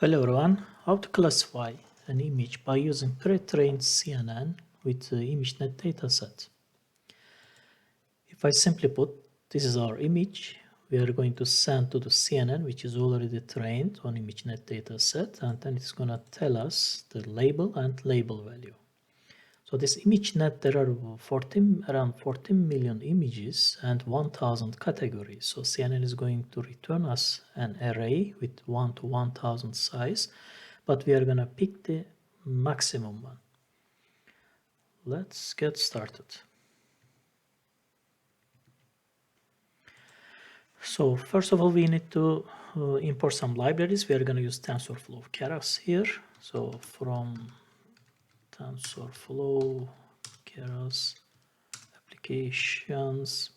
Hello everyone, how to classify an image by using pre-trained CNN with the ImageNet dataset. If I simply put, this is our image, we are going to send to the CNN which is already trained on ImageNet dataset, and then it's going to tell us the label and label value. So this ImageNet, there are around 14 million images and 1000 categories. So CNN is going to return us an array with 1 to 1000 size, but we are going to pick the maximum one. Let's get started. So first of all, we need to import some libraries. We are going to use Tensorflow Keras here. So from Tensorflow Keras applications,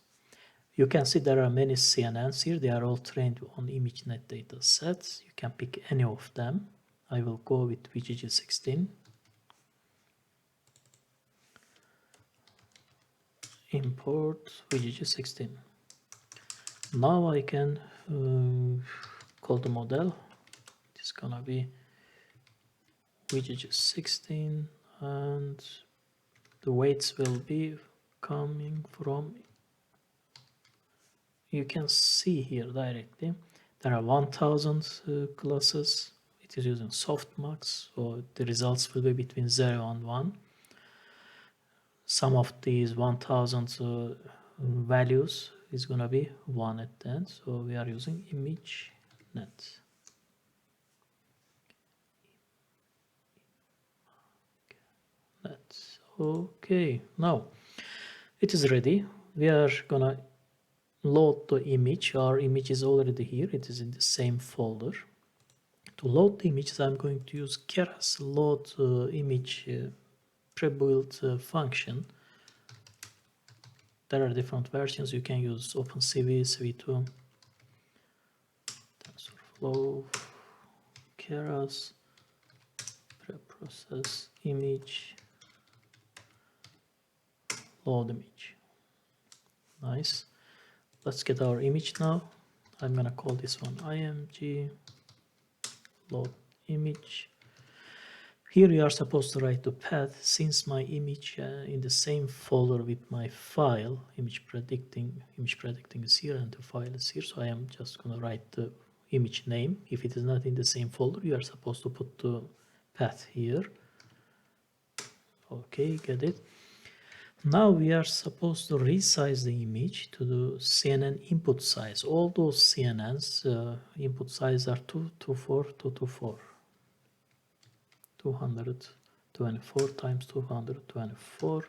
you can see there are many CNNs here. They are all trained on ImageNet datasets. You can pick any of them. I will go with VGG16. Import VGG16. Now I can call the model. It's gonna be VGG16, and the weights will be coming from, you can see here directly, there are 1000 classes. It is using softmax, so the results will be between 0 and 1. Some of these 1000 values is going to be 1 at the end, so we are using ImageNet. Okay, now it is ready. We are gonna load the image. Our image is already here. It is in the same folder. To load the images, I'm going to use Keras load image pre-built function. There are different versions. You can use OpenCV, CV2, TensorFlow, Keras, preprocess image, load image. Nice. Let's get our image now. I'm gonna call this one img load image. Here you are supposed to write the path. Since my image in the same folder with my file, image predicting is here and the file is here, so I am just gonna write the image name. If it is not in the same folder, you are supposed to put the path here. Okay, get it. Now we are supposed to resize the image to the CNN input size. All those CNNs input size are 224, 224. 224 times 224,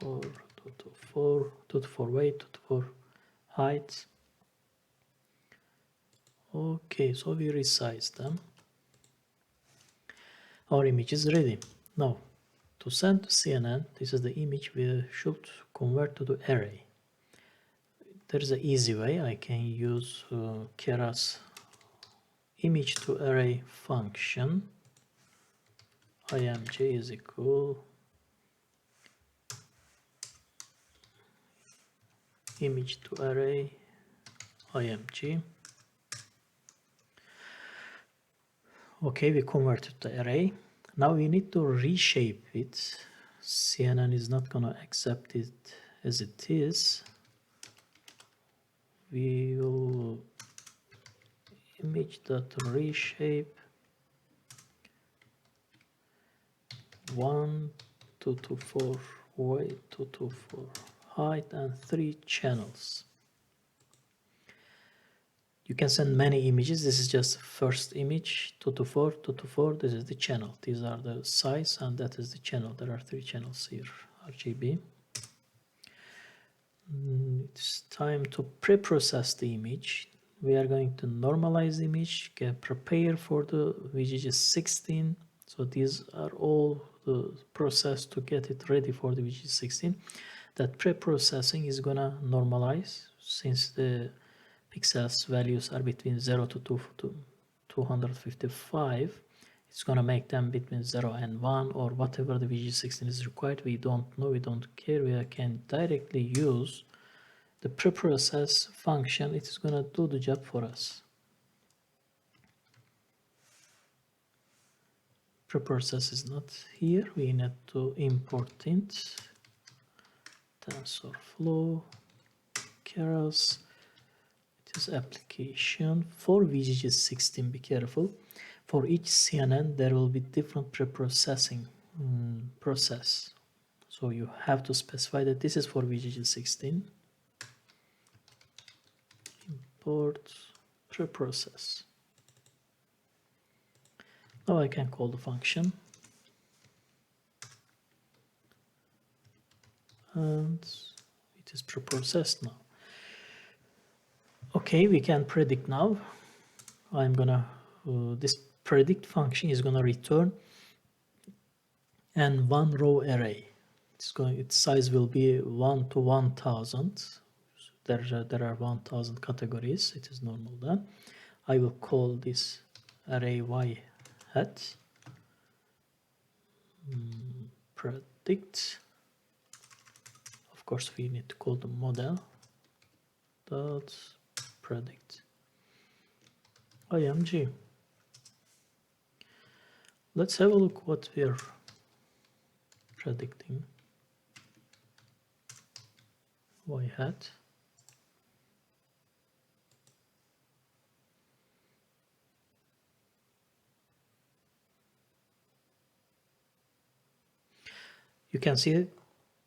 224 weight, 224 height. Okay, so we resize them. Our image is ready. Now, to send to CNN, this is the image we should convert to the array. There is an easy way. I can use Keras image to array function. img is equal image to array img. Okay, we converted the array. Now we need to reshape it. CNN is not going to accept it as it is. We will image.reshape 1, 224 weight, 224 height, and 3 channels. You can send many images. This is just the first image, 224, 224. This is the channel. These are the size, and that is the channel. There are 3 channels here, RGB. It's time to pre-process the image. We are going to normalize the image, get prepare for the VGG16. So these are all the process to get it ready for the VGG16. That pre-processing is gonna normalize since the pixels values are between 0 to 255. It's gonna make them between 0 and 1 or whatever the VGG16 is required. We don't know, we don't care. We can directly use the preprocess function. It is gonna do the job for us. preprocess is not here. We need to import it. Tensorflow Keras. It is application for VGG16. Be careful. For each CNN, there will be different preprocessing process. So you have to specify that this is for VGG16. Import preprocess. Now I can call the function. And it is preprocessed now. Okay, we can predict now. I'm gonna this predict function is gonna return and one row array. Its size will be 1 to 1000. There are 1000 categories. It is normal then. I will call this array y hat predict. Of course, we need to call the model dot predict img. Let's have a look what we are predicting. Y hat. You can see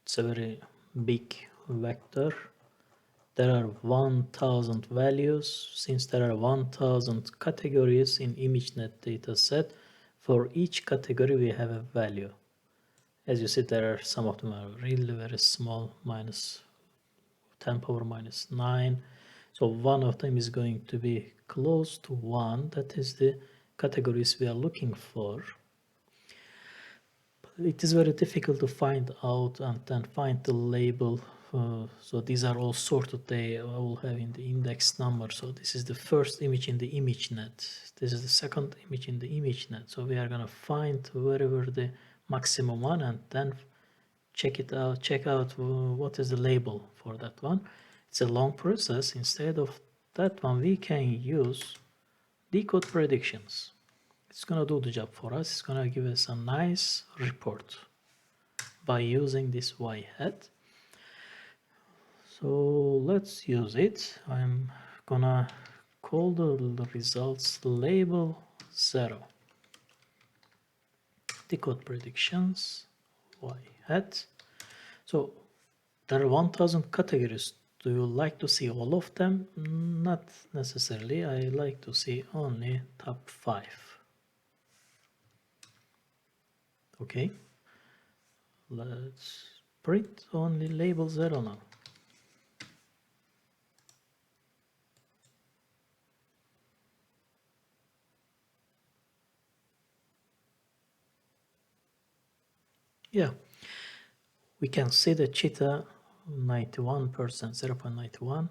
it's a very big vector. There are 1000 values. Since there are 1000 categories in ImageNet dataset, for each category we have a value. As you see, there are some of them are really very small, minus 10 power minus 9. So one of them is going to be close to 1. That is the categories we are looking for. It is very difficult to find out and then find the label. So these are all sorted. They all have in the index number. So this is the first image in the ImageNet. This is the second image in the ImageNet. So we are going to find wherever the maximum one and then check it out. Check out what is the label for that one. It's a long process. Instead of that one, we can use decode predictions. It's going to do the job for us. It's going to give us a nice report by using this y hat. So let's use it. I'm going to call the results label 0. Decode predictions y hat. So there are 1000 categories. Do you like to see all of them? Not necessarily. I like to see only top 5. Okay, let's print only label 0 now. Yeah, we can see the cheetah 91%, 0.91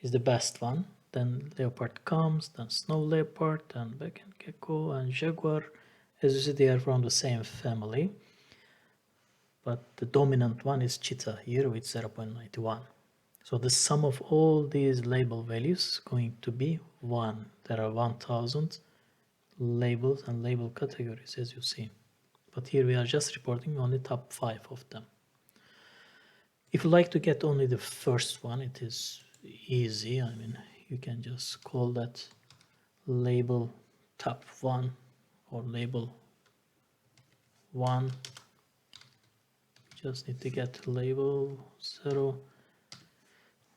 is the best one. Then leopard comes, then snow leopard, then Beacon gecko and jaguar. As you see, they are from the same family. But the dominant one is cheetah here with 0.91. So the sum of all these label values is going to be 1. There are 1000 labels and label categories, as you see. But here we are just reporting only top 5 of them. If you like to get only the first one, it is easy. I mean, you can just call that label top 1 or label 1. Just need to get label 0.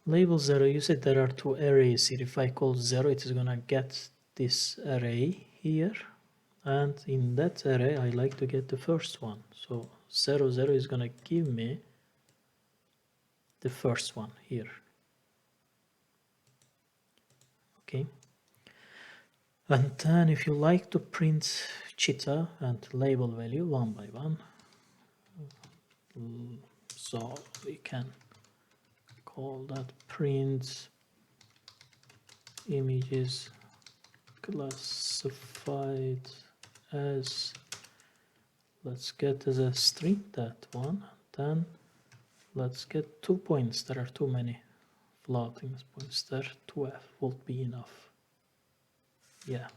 Label 0, you said there are 2 arrays here. If I call 0, it is gonna get this array here. And in that array, I like to get the first one. So 0, 0 is gonna give me the first one here. Okay. And then if you like to print cheetah and label value one by one, so we can call that print images classified as, let's get as a string that one, then let's get 2 points. There are too many floating points there. 12 would be enough. Yeah.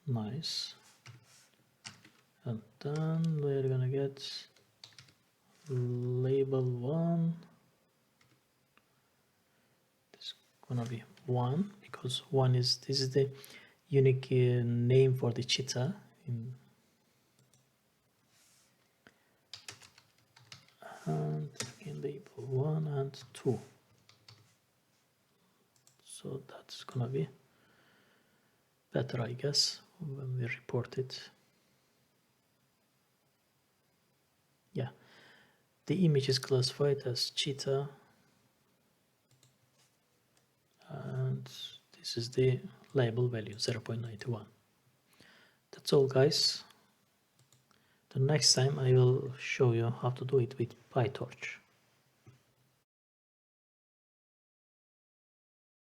Nice. And then we're gonna get label 1. It's gonna be 1 because 1 is, this is the unique name for the cheetah. And again label 1 and 2. So that's gonna be better, I guess, when we report it. Yeah, the image is classified as cheetah, and this is the label value 0.91. That's all, guys. The next time I will show you how to do it with PyTorch.